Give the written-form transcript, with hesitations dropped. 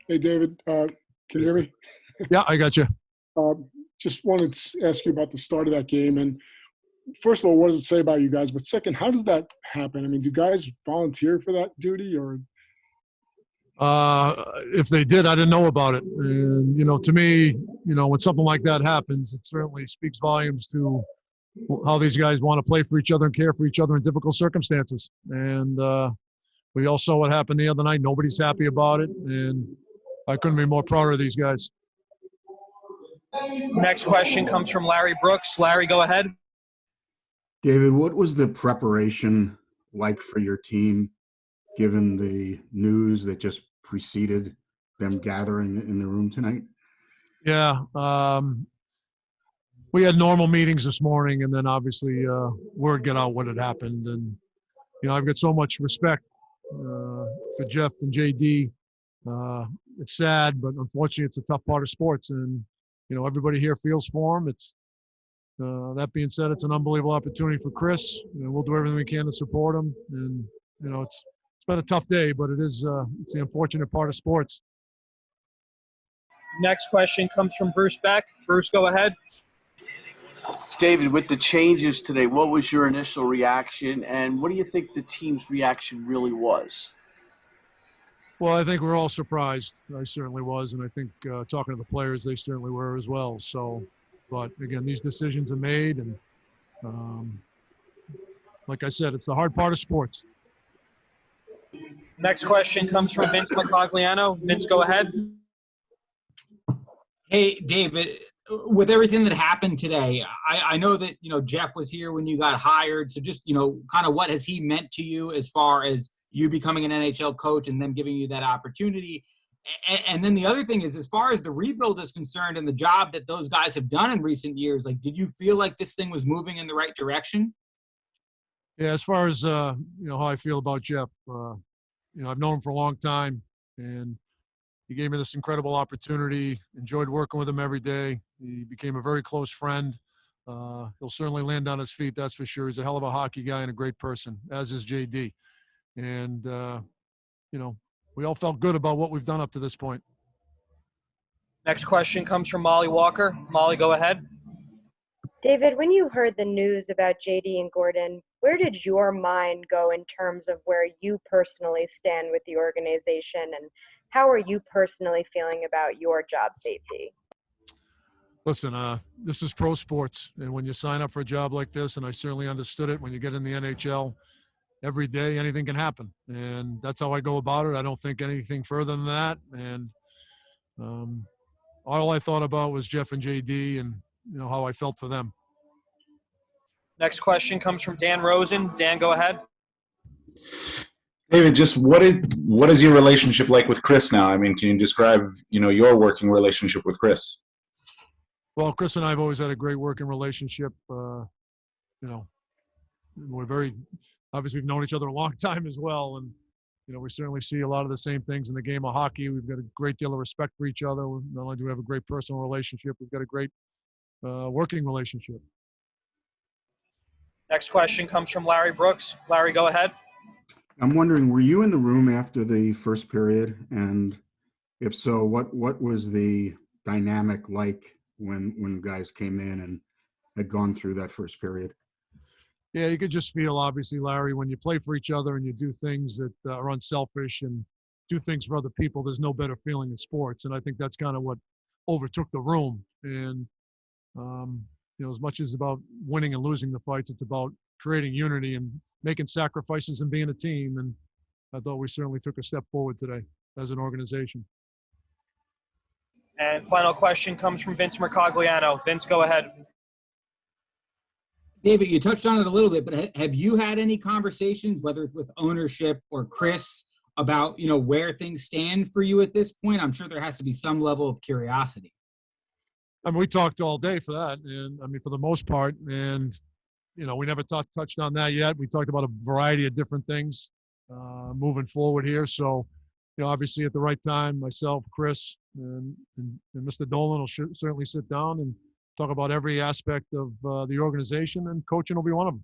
Hey, David, can you hear me? Yeah, I got you. Just wanted to ask you about the start of that game. And first of all, what does it say about you guys? But second, how does that happen? I mean, do guys volunteer for that duty or? If they did, I didn't know about it. And, to me, when something like that happens, it certainly speaks volumes to how these guys want to play for each other and care for each other in difficult circumstances. And we all saw what happened the other night. Nobody's happy about it. And I couldn't be more proud of these guys. Next question comes from Larry Brooks. Larry, go ahead. David, what was the preparation like for your team, given the news that just preceded them gathering in the room tonight? Yeah. We had normal meetings this morning, and then obviously word got out what had happened. And, I've got so much respect for Jeff and JD. It's sad, but unfortunately it's a tough part of sports. And, everybody here feels for him. It's that being said, it's an unbelievable opportunity for Chris. We'll do everything we can to support him. And, it's been a tough day, but it's the unfortunate part of sports. Next question comes from Bruce Beck. Bruce, go ahead. David, with the changes today, what was your initial reaction, and what do you think the team's reaction really was? Well, I think we're all surprised. I certainly was, and I think talking to the players, they certainly were as well. So, but again, these decisions are made, and like I said, it's the hard part of sports. Next question comes from Vince Mercogliano. Vince, go ahead. Hey, David, with everything that happened today, I know that, Jeff was here when you got hired. So just, kind of what has he meant to you as far as you becoming an NHL coach and them giving you that opportunity? And then the other thing is, as far as the rebuild is concerned and the job that those guys have done in recent years, like, did you feel like this thing was moving in the right direction? Yeah, as far as, how I feel about Jeff, I've known him for a long time, and he gave me this incredible opportunity. Enjoyed working with him every day. He became a very close friend. He'll certainly land on his feet, that's for sure. He's a hell of a hockey guy and a great person, as is JD. And, we all felt good about what we've done up to this point. Next question comes from Molly Walker. Molly, go ahead. David, when you heard the news about JD and Gordon, where did your mind go in terms of where you personally stand with the organization, and how are you personally feeling about your job safety? Listen, this is pro sports, and when you sign up for a job like this, and I certainly understood it, when you get in the NHL, every day anything can happen, and that's how I go about it. I don't think anything further than that, and all I thought about was Jeff and JD and, how I felt for them. Next question comes from Dan Rosen. Dan, go ahead. David, just what is your relationship like with Chris now? I mean, can you describe, your working relationship with Chris? Well, Chris and I have always had a great working relationship. We're obviously we've known each other a long time as well. And, we certainly see a lot of the same things in the game of hockey. We've got a great deal of respect for each other. Not only do we have a great personal relationship, we've got a great working relationship. Next question comes from Larry Brooks. Larry, go ahead. I'm wondering, were you in the room after the first period? And if so, what was the dynamic like when guys came in and had gone through that first period? Yeah, you could just feel, obviously, Larry, when you play for each other and you do things that are unselfish and do things for other people, there's no better feeling in sports. And I think that's kind of what overtook the room. And, as much as about winning and losing the fights, it's about creating unity and making sacrifices and being a team. And I thought we certainly took a step forward today as an organization. And final question comes from Vince Mercogliano. Vince, go ahead. David, you touched on it a little bit, but have you had any conversations, whether it's with ownership or Chris, about, where things stand for you at this point? I'm sure there has to be some level of curiosity. I mean, we talked all day for that, and for the most part, and we never touched on that yet. We talked about a variety of different things moving forward here. So, obviously at the right time, myself, Chris, and Mr. Dolan will certainly sit down and talk about every aspect of the organization, and coaching will be one of them.